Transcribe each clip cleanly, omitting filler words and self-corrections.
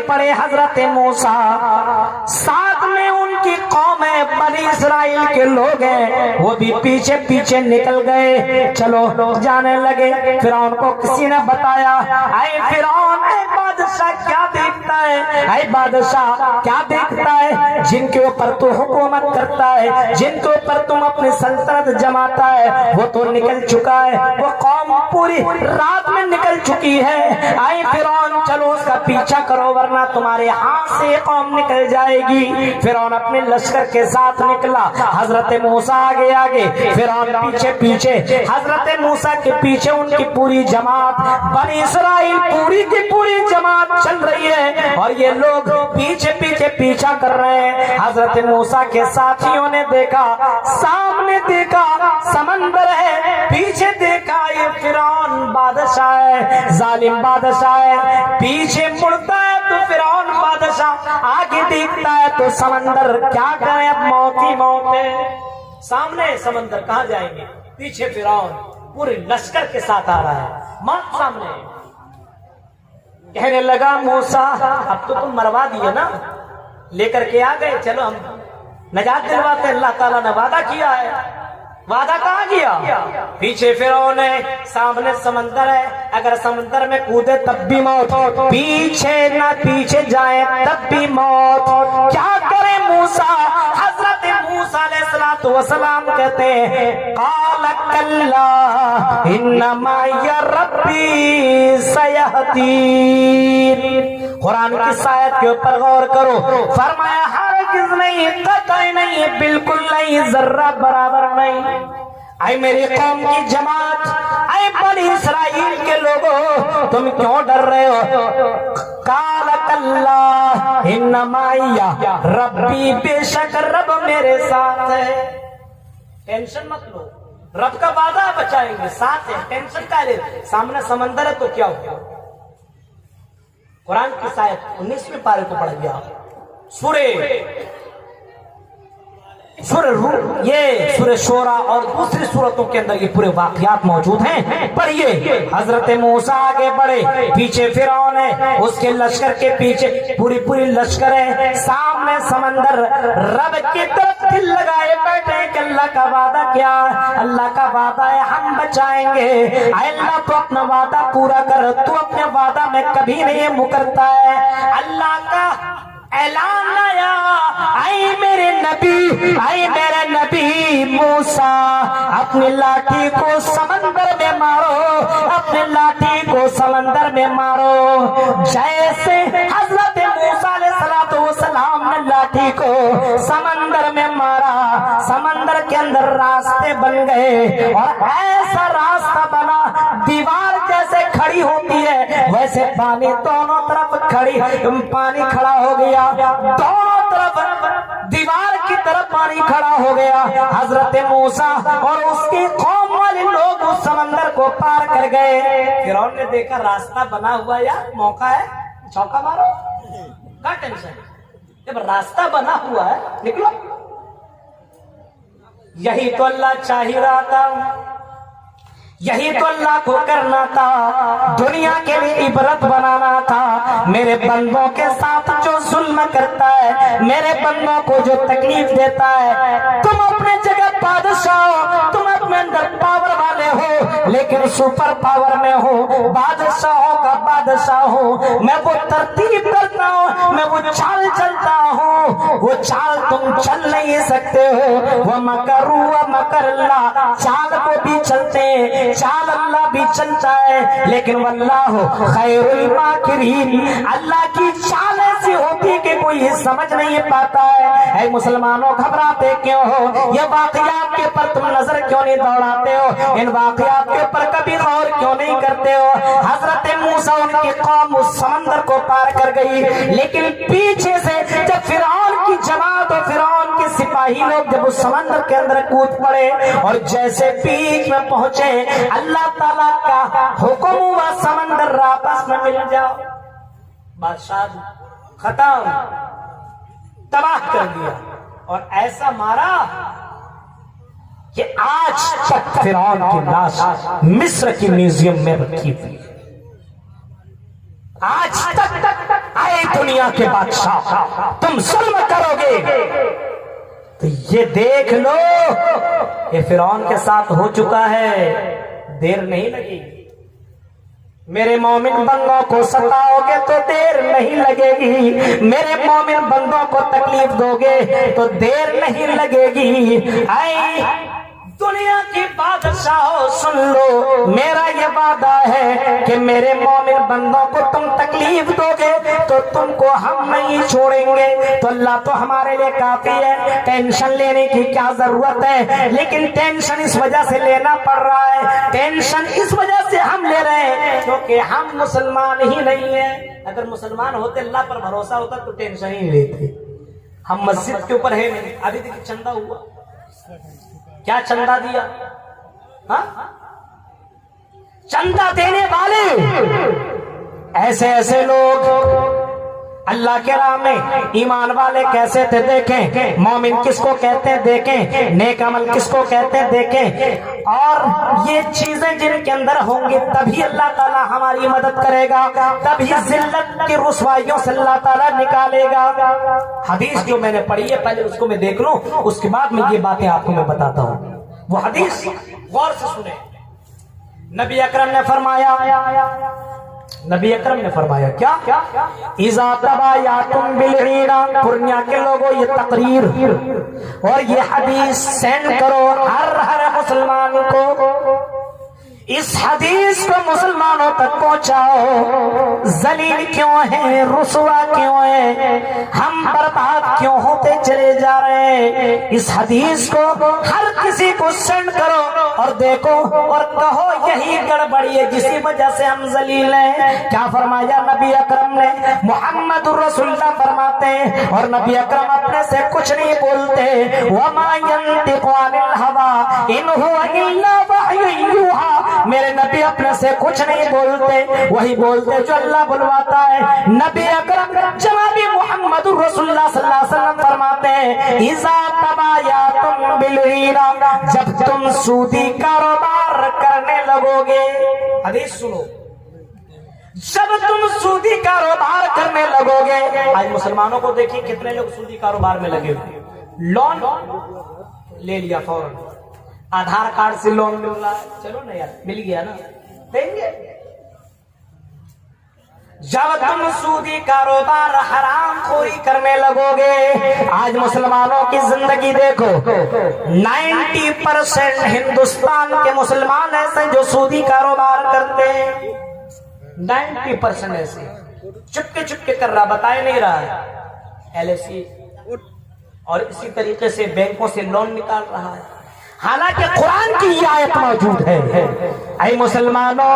پڑے حضرت موسیٰ، ساتھ میں ان کی قوم ہے، بنی اسرائیل کے لوگ ہیں، وہ بھی پیچھے پیچھے نکل گئے، چلو جانے لگے۔ فرعون کو کسی نے بتایا، اے فرعون، اے بادشاہ کیا دیکھتا ہے، اے بادشاہ کیا دیکھتا ہے، جن کے اوپر تو حکومت کرتا ہے، جن کے اوپر تم اپنی سلطنت جماتا ہے، وہ تو نکل چکا ہے، وہ قوم پوری رات میں نکل چکی ہے۔ اے فرعون، چلو اس کا پیچھا کرو ورنہ تمہارے ہاتھ سے قوم نکل جائے گی۔ فرعون اپنے لشکر کے ساتھ نکلا، حضرت موسیٰ آگے آگے، فرعون پیچھے پیچھے، حضرت موسیٰ کے پیچھے ان کی پوری جماعت، بنی اسرائیل پوری کی پوری جماعت چل رہی ہے اور یہ لوگ پیچھے پیچھے پیچھا کر رہے ہیں۔ حضرت موسیٰ کے ساتھیوں نے دیکھا، سامنے دیکھا سمندر ہے، پیچھے دیکھا یہ فرعون بادشاہ ہے، ظالم بادشاہ ہے، پیچھے مڑتا ہے تو فرعون بادشاہ، آگے دیکھتا ہے تو سمندر، کیا کریں اب موت ہی موت ہے۔ سامنے سمندر، کہاں جائیں گے، پیچھے فرعون پورے لشکر کے ساتھ آ رہا ہے، موت سامنے۔ کہنے لگا موسیٰ اب تو تم مروا دیے نا، لے کر کے آ گئے، چلو ہم نجات دلواتے، اللہ تعالیٰ نے وعدہ کیا ہے۔ وعدہ کہاں کیا؟ پیچھے فرعون ہے، سامنے سمندر ہے، اگر سمندر میں کودے تب بھی موت، پیچھے نہ پیچھے جائیں تب بھی موت۔ کیا کریں موسیٰ؟ حضرت موسیٰ علیہ السلام کہتے ہیں قال کلا ان معی ربی سیہدین۔ قرآن کی آیت کے اوپر غور کرو، فرمایا ہرگز نہیں، قطعی نہیں، بالکل نہیں، ذرہ برابر نہیں۔ اے میری قوم کی جماعت، اے بنی اسرائیل کے لوگوں، تم کیوں ڈر رہے ہو؟ قال کلا ان معی ربی، بے شک رب میرے ساتھ ہے، ٹینشن مت لو، رب کا وعدہ بچائیں گے، ساتھ ہے، ٹینشن کا لے، سامنے سمندر ہے تو کیا ہو۔ قرآن کی آیت 19ویں پارے کو پڑھ گیا، سورہ شورا اور دوسری سورتوں کے اندر یہ پورے واقعات موجود ہیں، پڑھیے۔ حضرت موسیٰ آگے بڑھے، پیچھے فرعون ہے، اس کے لشکر کے پیچھے پوری لشکر ہے، سامنے سمندر، رب کی طرف دل لگائے بیٹھے کہ اللہ کا وعدہ کیا؟ اللہ کا وعدہ ہے ہم بچائیں گے۔ اے اللہ تو اپنا وعدہ پورا کر، تو اپنے وعدہ میں کبھی نہیں مکرتا ہے۔ اللہ کا اعلان آیا، اے میرے نبی موسیٰ، اپنی لاٹھی کو سمندر میں مارو، اپنی لاٹھی کو سمندر میں مارو۔ جیسے حضرت موسیٰ علیہ السلام نے لاٹھی کو سمندر میں مارا، سمندر کے اندر راستے بن گئے، اور ایسا راستہ بنا دیوار جیسے کھڑی ہوتی ہے ویسے پانی دونوں طرف پانی کھڑا ہو گیا، دونوں طرف دیوار کی طرف پانی کھڑا ہو گیا۔ حضرت موسیٰ اور اس کی قوم والے لوگ اس سمندر کو پار کر گئے۔ فرعون نے دیکھا راستہ بنا ہوا، یار موقع ہے، چوکا مارو، کیا ٹینشن، جب راستہ بنا ہوا ہے نکلو۔ یہی تو اللہ چاہ رہا تھا، یہی تو اللہ کو کرنا تھا، دنیا کے لیے عبرت بنانا تھا۔ میرے بندوں کے ساتھ جو ظلم کرتا ہے، میرے بندوں کو جو تکلیف دیتا ہے، تم اپنے جگہ بادشاہ ہو، تم اپنے اندر پاور والے ہو، لیکن سپر پاور میں ہو، بادشاہوں کا بادشاہ ہو، میں وہ ترتیب کرتا ہوں، میں وہ چال چلتا ہوں، وہ چال تم چل نہیں سکتے ہو۔ وہ مکروا ومکر اللہ، چال کو بھی چلتے ہیں، چال اللہ بھی چلتا ہے، لیکن واللہ خیر الماکرین، اللہ کی چال ایسی ہوتی کہ کوئی سمجھ نہیں پاتا ہے۔ اے مسلمانوں گھبراتے کیوں ہو؟ یہ واقعات کے پر تم نظر کیوں نہیں دوڑاتے ہو؟ ان واقعات کے پر کبھی غور کیوں نہیں کرتے ہو؟ حضرت موسیٰ ان کی قوم اس سمندر کو پار کر گئی، لیکن پیچھے سے جب فرعون کی جماعت اور فرعون کے سپاہی لوگ جب اس سمندر کے اندر کود پڑے اور جیسے بیچ میں پہنچے، اللہ تعالیٰ کا حکم ہوا سمندر آپس میں مل جاؤ، بادشاہ ختم، تباہ کر دیا، اور ایسا مارا کہ آج تک فرعون کی لاش مصر کی میوزیم میں رکھی ہوئی، آج تک آئے دنیا دنیا کے بادشاہ، تم ظلم کرو گے تو یہ دیکھ لو یہ فرعون کے ساتھ ہو چکا ہے، دیر نہیں لگے گی۔ میرے مومن بندوں کو ستاؤ گے تو دیر نہیں لگے گی، میرے مومن بندوں کو تکلیف دو گے تو دیر نہیں لگے گی۔ اے دنیا کی بادشاہوں سن لو، میرا یہ وعدہ ہے کہ میرے مومن بندوں کو تم تکلیف دو گے تو تم کو ہم نہیں چھوڑیں گے۔ تو اللہ تو ہمارے لیے کافی ہے، ٹینشن لینے کی کیا ضرورت ہے؟ لیکن ٹینشن اس وجہ سے لینا پڑ رہا ہے، ٹینشن اس وجہ سے ہم لے رہے ہیں کیونکہ ہم مسلمان ہی نہیں ہیں۔ اگر مسلمان ہوتے، اللہ پر بھروسہ ہوتا تو ٹینشن ہی لیتے۔ ہم مسجد کے اوپر ہے نہیں۔ ابھی دیکھیں چندہ ہوا، کیا چندہ دیا؟ ہاں چندہ دینے والے ایسے ایسے لوگ اللہ کے راہ میں ایمان والے کیسے تھے دیکھیں، مومن کس کو کہتے ہیں دیکھیں، نیک عمل کس کو کہتے ہیں دیکھیں۔ اور یہ چیزیں جن کے اندر ہوں گی تبھی اللہ تعالیٰ ہماری مدد کرے گا، تبھی ذلت کی رسوائیوں سے اللہ تعالیٰ نکالے گا۔ حدیث جو میں نے پڑھی ہے پہلے اس کو میں دیکھ لوں، اس کے بعد میں یہ باتیں آپ کو میں بتاتا ہوں۔ وہ حدیث غور سے سنیں۔ نبی اکرم نے فرمایا کیا؟ اذا تبایعتم بالعیرہ، پورنیا کے لوگوں یہ تقریر اور یہ حدیث سینڈ کرو ہر مسلمان کو، اس حدیث کو مسلمانوں تک پہنچاؤ۔ ذلیل کیوں ہیں، رسوا کیوں ہیں، ہم برباد کیوں ہوتے چلے جا رہے ہیں؟ اس حدیث کو ہر کسی کو سینڈ کرو اور دیکھو اور کہو یہی گڑبڑی ہے جسی وجہ سے ہم ذلیل ہیں۔ کیا فرمایا نبی اکرم نے؟ محمد الرسول اللہ فرماتے ہیں، اور نبی اکرم اپنے سے کچھ نہیں بولتے، وما ينطق عن الهوى ان هو الا وحی یوحی، میرے نبی اپنے سے کچھ نہیں بولتے، وہی بولتے جو اللہ بلواتا ہے۔ نبی اکرم جناب محمد الرسول اللہ صلی اللہ علیہ وسلم فرماتے ہیں، اذا تبایعتم بالعیرہ، جب تم سودی کاروبار کرنے لگو گے، حدیث سنو، جب تم سودی کاروبار کرنے لگو گے۔ آج مسلمانوں کو دیکھیں کتنے لوگ سودی کاروبار میں لگے ہوئے، لون لے لیا فوراً، آدھار کارڈ سے لون مل رہا ہے، چلو نا یار مل گیا نا دیں گے۔ جب تم سودی کاروبار حرام خوری کرنے لگو گے، آج مسلمانوں کی زندگی دیکھو، 90% ہندوستان کے مسلمان ایسے جو سودی کاروبار کرتے ہیں، 90% ایسے چپکے چپکے کر رہا، بتائے نہیں رہا ہے، LIC اور اسی طریقے سے بینکوں سے لون نکال رہا ہے، حالانکہ قرآن کی یہ آیت موجود ہے، اے مسلمانوں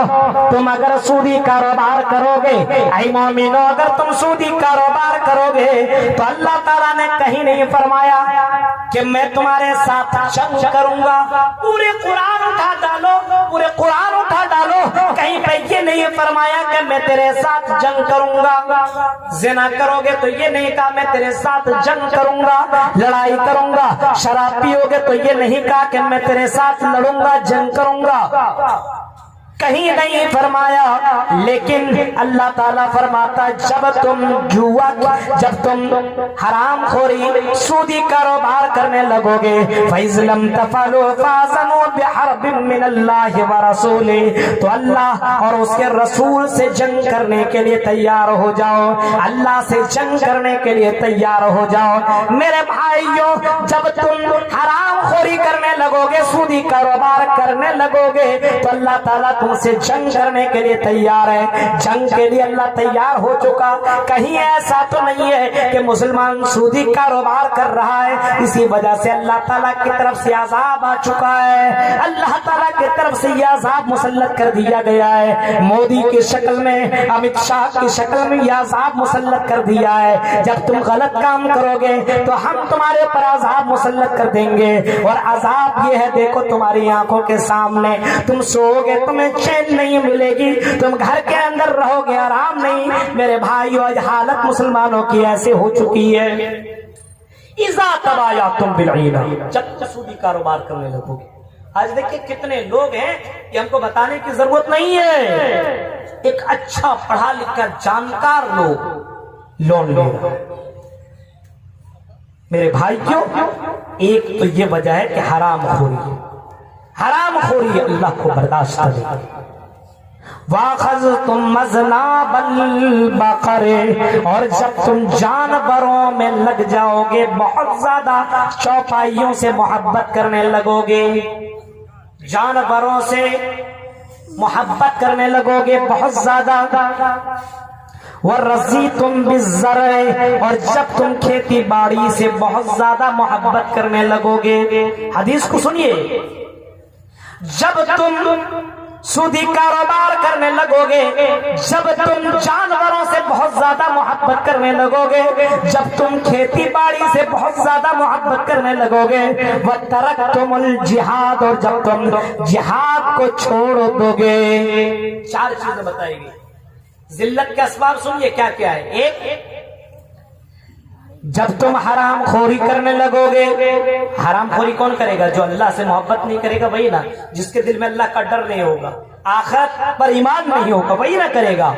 تم اگر سودی کاروبار کرو گے، اے مومنوں اگر تم سودی کاروبار کرو گے تو اللہ تعالیٰ نے کہیں نہیں فرمایا کہ میں تمہارے ساتھ جنگ کروں گا۔ پورے قرآن اٹھا ڈالو، پورے قرآن اٹھا ڈالو، کہیں پہ یہ نہیں فرمایا کہ میں تیرے ساتھ جنگ کروں گا۔ زنا کرو گے تو یہ نہیں کہا میں تیرے ساتھ جنگ کروں گا، لڑائی کروں گا، شراب پیو گے تو یہ نہیں کہا کہ میں تیرے ساتھ لڑوں گا، جنگ کروں گا، کہیں نہیں فرمایا۔ لیکن اللہ تعالیٰ فرماتا جب تم جوا، جب تم حرام خوری سودی کاروبار کرنے لگو گے، فَإِذْ لَمْ تَفْعَلُوا فَأْذَنُوا بِحَرْبٍ مِّنَ اللَّهِ وَرَسُولِهِ، تو اللہ اور اس کے رسول سے جنگ کرنے کے لیے تیار ہو جاؤ، اللہ سے جنگ کرنے کے لیے تیار ہو جاؤ۔ میرے بھائیوں جب تم حرام خوری کرنے لگو گے، سودی کاروبار کرنے لگو گے تو اللہ تعالیٰ تم سے جنگ کرنے کے لیے تیار ہے، جنگ کے لیے اللہ تیار ہو چکا۔ کہیں ایسا تو نہیں ہے کہ مسلمان سودی کاروبار کر رہا ہے اسی وجہ سے اللہ تعالیٰ کی طرف سے عذاب آ چکا ہے، اللہ تعالیٰ کی طرف سے یہ عذاب مسلط کر دیا گیا ہے، مودی کی شکل میں، امت شاہ کی شکل میں یہ عذاب مسلط کر دیا ہے۔ جب تم غلط کام کرو گے تو ہم تمہارے پر عذاب مسلط کر دیں گے، اور عذاب یہ ہے دیکھو تمہاری آنکھوں کے سامنے، تم سو گے تمہیں چین نہیں ملے گی، تم گھر کے اندر رہو گے آرام نہیں۔ میرے بھائیو آج حالت مسلمانوں کی ایسے ہو چکی ہے، اذا تبایعتم بالعیرہ، جب تک سودی کاروبار کرنے لگو گے۔ آج دیکھیں کتنے لوگ ہیں کہ ہم کو بتانے کی ضرورت نہیں ہے، ایک اچھا پڑھا لکھا جانکار لوگ لون لے رہا ہے۔ میرے بھائی کیوں؟ ایک تو یہ وجہ ہے کہ حرام خوری ہے، حرام خوری اللہ کو برداشت نہیں۔ وَأَخَذْتُمْ أَذْنَابَ الْبَقَرِ، اور جب تم جانوروں میں لگ جاؤ گے، بہت زیادہ چوپائیوں سے محبت کرنے لگو گے، جانوروں سے محبت کرنے لگو گے بہت زیادہ۔ وَرَضِيتُمْ بِالزَّرْعِ، اور جب تم کھیتی باڑی سے بہت زیادہ محبت کرنے لگو گے۔ حدیث کو سنیے، جب تم سودی کاروبار کرنے لگو گے، جب تم جانوروں سے بہت زیادہ محبت کرنے لگو گے، جب تم کھیتی باڑی سے بہت زیادہ محبت کرنے لگو گے، وَتَرَكْتُمُ الْجِهَادَ، اور جب تم جہاد کو چھوڑ دو گے۔ چار چیزیں بتائے گی۔ ذلت کے اسباب سنیے کیا کیا ہے۔ ایک، جب تم حرام خوری کرنے لگو گے، حرام خوری کون کرے گا؟ جو اللہ سے محبت نہیں کرے گا وہی نا، جس کے دل میں اللہ کا ڈر نہیں ہوگا، آخرت پر ایمان نہیں ہوگا، وہی نہ کرے گا۔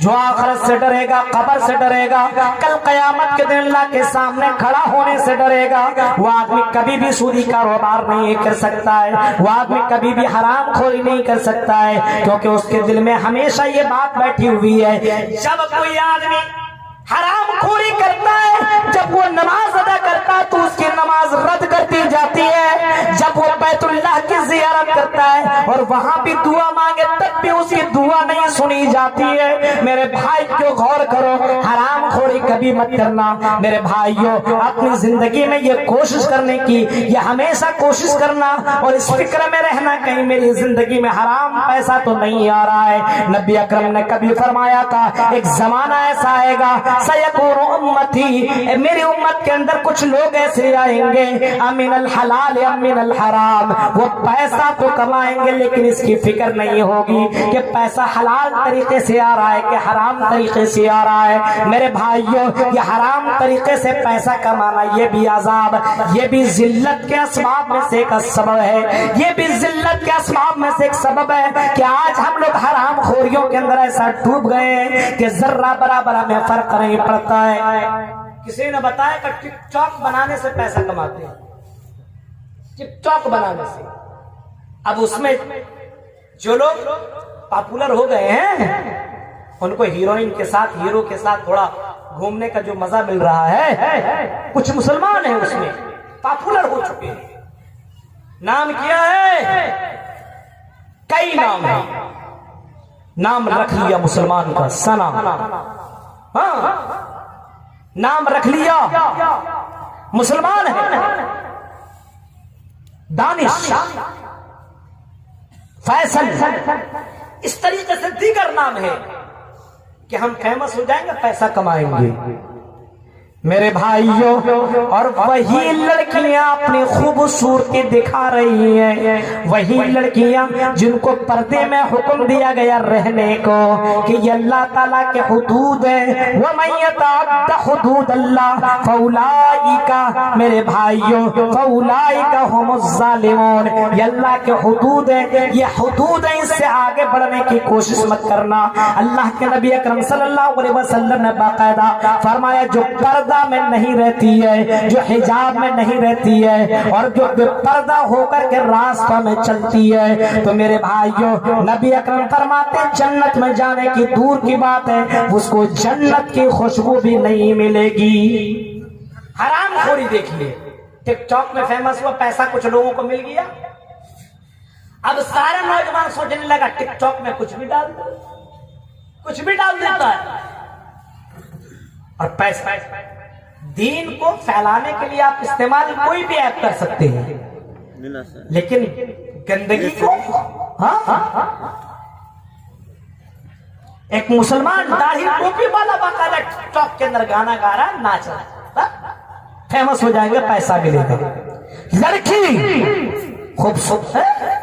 جو آخرت سے ڈرے گا، قبر سے ڈرے گا، کل قیامت کے دن اللہ کے سامنے کھڑا ہونے سے ڈرے گا، وہ آدمی کبھی بھی سودی کاروبار نہیں کر سکتا ہے، وہ آدمی کبھی بھی حرام خوری نہیں کر سکتا ہے، کیونکہ اس کے دل میں ہمیشہ یہ بات بیٹھی ہوئی ہے، جب کوئی آدمی حرام خوری کرتا ہے، جب وہ نماز ادا کرتا ہے تو اس کی نماز رد کر دی جاتی ہے، جب وہ بیت اللہ کی زیارت کرتا ہے اور وہاں بھی دعا مانگے تب بھی اس کی دعا نہیں سنی جاتی ہے۔ میرے بھائی کیوں غور کرو، حرام خوری کبھی مت کرنا۔ میرے بھائیوں، اپنی زندگی میں یہ کوشش کرنے کی، یہ ہمیشہ کوشش کرنا اور اس فکر میں رہنا کہیں میری زندگی میں حرام پیسہ تو نہیں آ رہا ہے۔ نبی اکرم نے کبھی فرمایا تھا، ایک زمانہ ایسا آئے گا، سیکون امتی، میری امت کے اندر کچھ لوگ ایسے آئیں گے، امین الحلال امین الحرام، وہ پیسہ تو کمائیں گے لیکن اس کی فکر نہیں ہوگی کہ پیسہ حلال طریقے سے آ رہا ہے کہ حرام طریقے سے آ رہا ہے۔ میرے بھائیوں، یہ حرام طریقے سے پیسہ کمانا، یہ بھی عذاب، یہ بھی ذلت کے اسباب میں سے ایک سبب ہے، یہ بھی ذلت کے اسباب میں سے ایک سبب ہے کہ آج ہم لوگ حرام خوریوں کے اندر ایسا ڈوب گئے ہیں کہ ذرہ برابر ہمیں فرق نہیں پڑتا ہے۔ کسی نے بتایا کہ ٹک ٹاک بنانے سے پیسہ کماتے ہیں، ٹک ٹاک بنانے سے۔ اب اس میں جو لوگ پاپولر ہو گئے ہیں ان کو ہیروئن کے ساتھ، ہیرو کے ساتھ تھوڑا گھومنے کا جو مزہ مل رہا ہے، کچھ مسلمان ہیں اس میں پاپولر ہو چکے ہیں۔ نام کیا ہے؟ کئی نام ہے، نام رکھ لیا مسلمان کا سنا، ہاں نام رکھ لیا، مسلمان ہے، دانش، فیصل، اس طریقے سے دیگر نام ہے کہ ہم فیمس ہو جائیں گے، پیسہ کمائیں گے۔ میرے بھائیوں، اور وہی لڑکیاں اپنی خوبصورتی دکھا رہی ہیں، وہی لڑکیاں جن کو پردے میں حکم دیا گیا رہنے کو کہ یہ اللہ تعالیٰ کے حدود ہیں، وَمَن يَتَعَدَّ حُدُودَ اللَّهِ فَأُولَٰئِكَ، میرے بھائیوں، فَأُولَٰئِكَ هُمُ الظَّالِمُونَ، یہ اللہ کے حدود ہیں، یہ حدود ہیں، اس سے آگے بڑھنے کی کوشش مت کرنا۔ اللہ کے نبی اکرم صلی اللہ علیہ وسلم نے باقاعدہ فرمایا، جو پردہ میں نہیں رہتی ہے، جو حجاب میں نہیں رہتی ہے، اور جو بے پردہ ہو کر کے راستہ میں چلتی ہے، تو میرے بھائیوں، نبی اکرم فرماتے جنت میں جانے کی دور کی بات ہے، اس کو جنت کی خوشبو بھی نہیں ملے گی۔ حرام خوری دیکھیے، ٹک ٹاک میں فیمس ہوا، پیسہ کچھ لوگوں کو مل گیا، اب سارے نوجوان سوچنے لگا ٹک ٹاک میں کچھ بھی ڈال دو، کچھ بھی ڈال دیتا ہے، اور پیسہ دین کو پھیلانے کے لیے آپ استعمال کوئی بھی ایپ کر سکتے ہیں، لیکن گندگی کو، ایک مسلمان داڑھی ٹوپی والا باقاعدہ ٹک ٹاک کے اندر گانا گا رہا ہے، ناچ رہا ہے، فیمس ہو جائیں گے، پیسہ ملے گا۔ لڑکی خوبصورت ہے،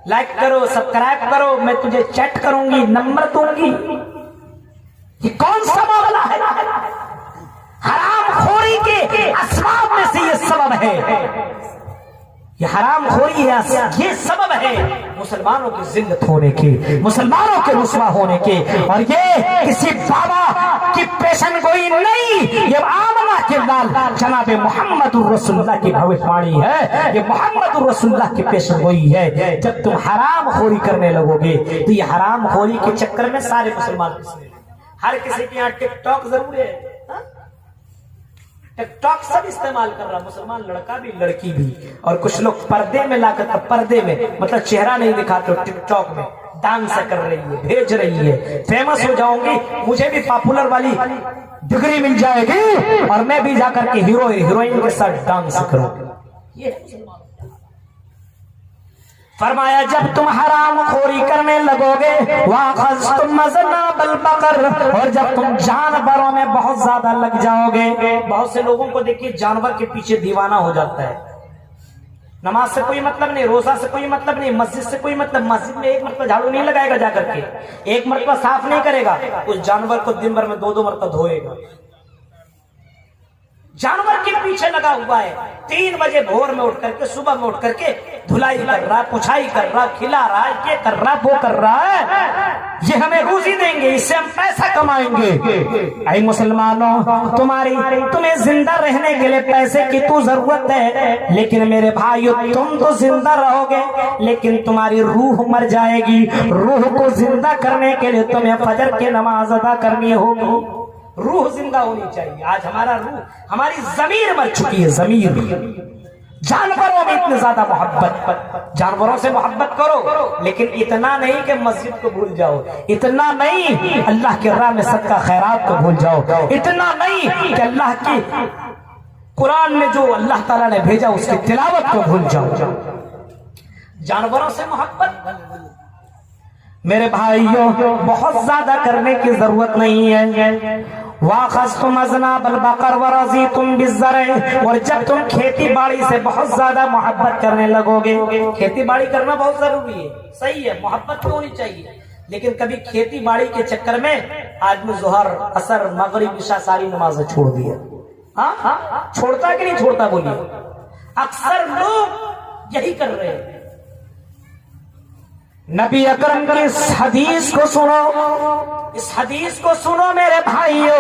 لائک کرو، سبسکرائب کرو، میں تجھے چیٹ کروں گی، نمبر دوں گی، یہ کون سا معاملہ ہے؟ حرام خوری کے اسباب میں سے یہ سبب ہے، یہ حرام خوری ہے، یہ سبب ہے۔ مسلمانوں کی ذلت ہونے کی، مسلمانوں کے رسوا ہونے کی، اور یہ کسی بابا کی پیشن گوئی نہیں، یہ آمنہ کے لال جناب محمد الرسول اللہ کی بھویشوانی ہے، یہ محمد الرسول اللہ کی پیشن گوئی ہے۔ جب تم حرام خوری کرنے لگو گے تو یہ حرام خوری کے چکر میں سارے مسلمان پھنسے، ہر کسی کے یہاں ٹک ٹاک ضرور ہے، ٹک ٹاک سب استعمال کر رہا، مسلمان لڑکا بھی لڑکی بھی، اور کچھ لوگ پردے میں لا کر، پردے میں مطلب چہرہ نہیں دکھاتے، ٹک ٹاک میں ڈانس کر رہی ہے، بھیج رہی ہے، فیمس ہو جاؤں گی، مجھے بھی پاپولر والی ڈگری مل جائے گی اور میں بھی جا کر کے ہیرو ہیروئن کے ساتھ ڈانس کروں گی۔ فرمایا جب تم حرام خوری کرنے لگو گے، وَأَخَذْتُمْ أَذْنَابَ الْبَقَرِ، اور جب تم جانوروں میں بہت زیادہ لگ جاؤ گے۔ بہت سے لوگوں کو دیکھیے جانور کے پیچھے دیوانہ ہو جاتا ہے، نماز سے کوئی مطلب نہیں، روزہ سے کوئی مطلب نہیں، مسجد سے کوئی مطلب، مسجد میں ایک مرتبہ جھاڑو نہیں لگائے گا جا کر کے، ایک مرتبہ صاف نہیں کرے گا، اس جانور کو دن بھر میں 2 مرتبہ دھوئے گا۔ جانور کے پیچھے لگا ہوا ہے، 3 بجے بھور میں اٹھ کر کے، صبح میں اٹھ کر کے دھلائی کر رہا، پچھائی کر رہا، کھلا رہا، یہ کر رہا، وہ کر رہا ہے، یہ ہمیں روزی دیں گے، اس سے ہم پیسہ کمائیں گے۔ اے مسلمانوں، تمہیں زندہ رہنے کے لیے پیسے کی تو ضرورت ہے، لیکن میرے بھائیو تم تو زندہ رہو گے لیکن تمہاری روح مر جائے گی۔ روح کو زندہ کرنے کے لیے تمہیں فجر کی نماز ادا کرنی ہوگی، روح زندہ ہونی چاہیے۔ آج ہمارا روح، ہماری ضمیر مر چکی ہے، ضمیر۔ جانوروں میں اتنی زیادہ محبت، جانوروں سے محبت کرو، لیکن اتنا نہیں کہ مسجد کو بھول جاؤ، اتنا نہیں اللہ کے راہ میں صدقہ خیرات کو بھول جاؤ، اتنا نہیں کہ اللہ کی قرآن میں جو اللہ تعالیٰ نے بھیجا اس کی تلاوت کو بھول جاؤ۔ جانوروں سے محبت میرے بھائیوں بہت زیادہ کرنے کی ضرورت نہیں ہے۔ وَأَخَذْتُمْ أَذْنَابَ الْبَقَرِ وَرَضِيتُمْ بِالزَّرْعِ، اور جب تم کھیتی باڑی سے بہت زیادہ محبت کرنے لگو گے، کھیتی باڑی کرنا بہت ضروری ہے، صحیح ہے، محبت ہونی چاہیے، لیکن کبھی کھیتی باڑی کے چکر میں آدمی ظہر، عصر، مغرب، عشاء ساری نمازیں چھوڑ دیا، ہاں چھوڑتا کہ نہیں چھوڑتا بولیے؟ اکثر لوگ یہی کر رہے ہیں۔ نبی اکرم کی اس حدیث کو سنو، اس حدیث کو سنو میرے بھائیو،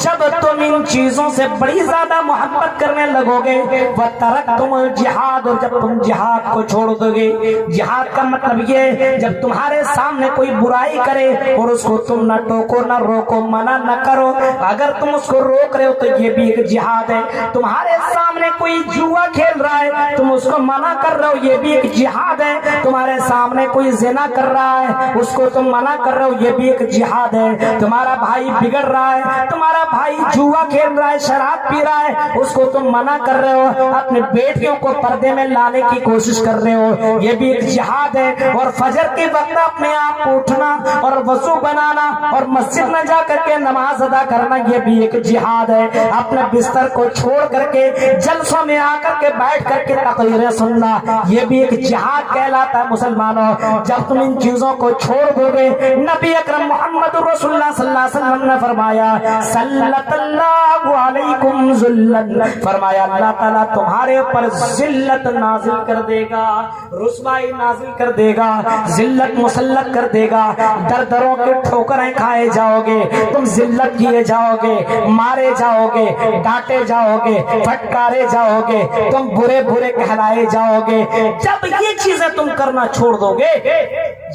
جب تم ان چیزوں سے بڑی زیادہ محبت کرنے لگو گے، وَتَرَكْتُمُ الْجِهَادَ، اور جب تم جہاد کو چھوڑ دو گے، جہاد کا مطلب یہ جب تمہارے سامنے کوئی برائی کرے اور اس کو تم نہ ٹوکو نہ روکو، منع نہ کرو، اگر تم اس کو روک رہے ہو تو یہ بھی ایک جہاد ہے۔ تمہارے سامنے کوئی جوا کھیل رہا ہے، تم اس کو منع کر رہے ہو، یہ بھی ایک جہاد ہے۔ تمہارے سامنے کوئی زنا کر رہا ہے، اس کو تم منع کر رہے ہو، یہ بھی ایک جہاد ہے۔ تمہارا بھائی بگڑ رہا ہے، تمہارا بھائی جوا کھیل رہا ہے، شراب پی رہا ہے، اس کو تم منع کر رہے ہو، اپنی بیٹیوں کو پردے میں لانے کی کوشش کر رہے ہو، یہ بھی ایک جہاد ہے۔ اور فجر کے وقت اپنے آپ کو اٹھنا اور وضو بنانا اور مسجد میں جا کر کے نماز ادا کرنا، یہ بھی ایک جہاد ہے۔ اپنے بستر کو چھوڑ کر کے جلسوں میں آ کر کے بیٹھ کر کے تقریریں سننا، یہ بھی ایک جہاد کہلاتا ہے۔ مسلمانوں، جب تم ان چیزوں کو چھوڑ دو گے، نبی اکرم محمد رسول اللہ صلی اللہ علیہ وسلم نے فرمایا سلط اللہ علیکم ذلت، فرمایا اللہ تعالیٰ تمہارے اوپر ذلت نازل کر دے گا، رسوائی نازل کر دے گا، ذلت مسلط کر دے گا، در دروں کے ٹھوکریں کھائے جاؤ گے، تم ذلت کیے جاؤ گے، مارے جاؤ گے، ڈانٹے جاؤ گے، پھٹکارے جاؤ گے، تم برے برے کہلائے جاؤ گے۔ جب یہ چیزیں تم کرنا چھوڑ دو گے،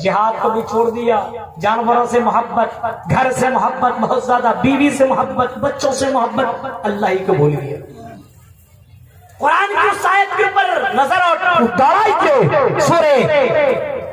جہاد کو بھی چھوڑ دیا، جانوروں سے محبت، گھر سے محبت بہت زیادہ، بیوی سے محبت، بچوں سے محبت، اللہ ہی کو بھول گیا۔ قرآن کی اس آیت کے اوپر نظر دوڑائی کے سورہ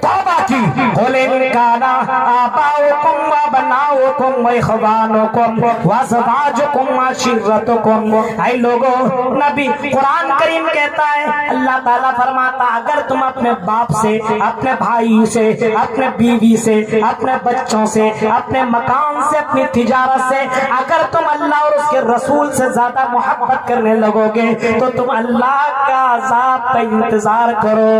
توبہ کی، قُلْ إِنْ كَانَ آبَاؤُكُمْ وَأَبْنَاؤُكُمْ وَإِخْوَانُكُمْ وَأَزْوَاجُكُمْ وَعَشِيرَتُكُمْ، اے لوگوں، نبی قرآن کریم کہتا ہے، اللہ تعالیٰ فرماتا اگر تم اپنے باپ سے، اپنے بھائی سے، اپنے بیوی سے، اپنے بچوں سے، اپنے مکان سے، اپنی تجارت سے، اگر تم اللہ اور اس کے رسول سے زیادہ محبت کرنے لگو گے تو تم اللہ کا عذاب کا انتظار کرو،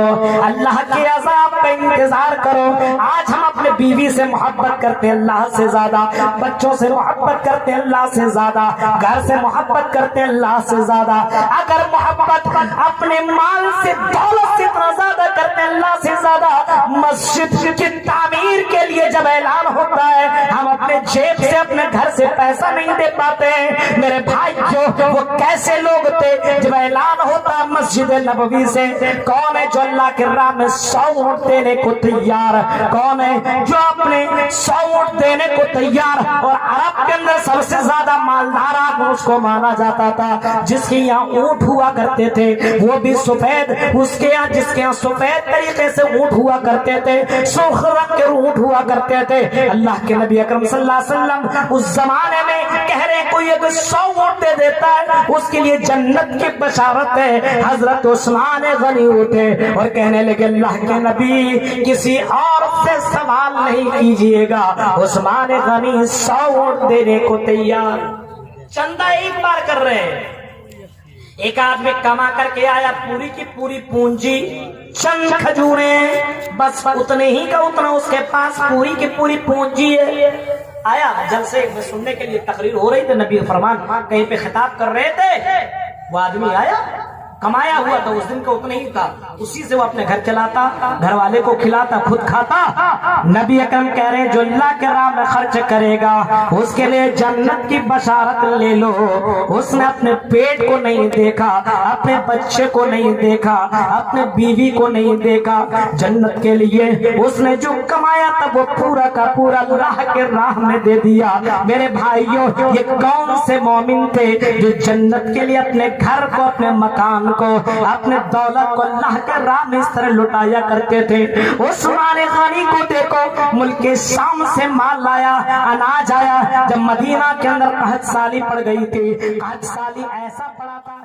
اللہ کے عذاب کا انتظار کرو. آج ہم اپنے بیوی سے محبت کرتے ہیں اللہ سے زیادہ, بچوں سے محبت کرتے ہیں اللہ سے زیادہ, گھر سے محبت کرتے ہیں اللہ سے زیادہ. اگر محبت اپنے مال سے, دولت سے اتنا زیادہ کرتے ہیں اللہ سے زیادہ, مسجد کی تعمیر کے لیے جب اعلان ہوتا ہے ہم اپنے جیب سے اپنے گھر سے پیسہ نہیں دے پاتے ہیں. میرے بھائی جو وہ کیسے لوگ تھے جب اعلان ہوتا مسجد نبوی سے, کون ہے جو اللہ کے راہ میں 100 اونٹ دینے کو تیار, کون ہے جو اپنے 100 اونٹ دینے کو تیار. اور عرب کے اندر سب سے زیادہ مالدار آدمی اس کو مانا جاتا تھا جس کے یہاں اونٹ ہوا کرتے تھے, وہ بھی سفید, اس کے یہاں جس کے یہاں سفید طریقے سے اونٹ ہوا کرتے تھے, سرخ رنگ کے اونٹ ہوا کرتے تھے. اللہ کے نبی اکرم صلی اللہ علیہ وسلم اس زمانے میں کہہ رہے کوئی اگر 100 اونٹ دے دیتا ہے اس کے لیے جنت کی بشارت ہے. حضرت عثمان غنی اٹھے اور کہنے لگے اللہ کے نبی کسی اور سے سوال نہیں کیجئے گا, عثمان غنی 100 اونٹ دینے کو تیار. چندہ ایک بار کر رہے ہیں. ایک آدمی کما کر کے آیا, پوری کی پوری پونجی, چند کھجوریں, بس اتنے ہی کا اتنا اس کے پاس پوری کی پوری پونجی ہے. آیا جلسے میں سننے کے لیے تقریر ہو رہی تھی, نبی فرمان کہیں پہ خطاب کر رہے تھے, وہ آدمی آیا, کمایا ہوا تھا اس دن کا اتنا ہی تھا, اسی سے وہ اپنے گھر چلاتا, گھر والے کو کھلاتا, خود کھاتا. نبی اکرم کہہ رہے جو اللہ کے راہ میں خرچ کرے گا اس کے لیے جنت کی بشارت لے لو. اس نے اپنے پیٹ کو نہیں دیکھا, اپنے بچے کو نہیں دیکھا, اپنے بیوی کو نہیں دیکھا, جنت کے لیے اس نے جو کمایا تھا وہ پورا کا پورا اللہ کے راہ میں دے دیا. میرے بھائیوں یہ کون سے مومن تھے جو جنت کے لیے اپنے گھر کو, اپنے مکان کو, اپنے دولت کو اللہ کے راہ میں اس طرح لٹایا کرتے تھے. عثمان غنی کو دیکھو, ملک شام سے مال لایا, اناج آیا. جب مدینہ کے اندر قحط سالی پڑ گئی تھی, قحط سالی ایسا پڑا تھا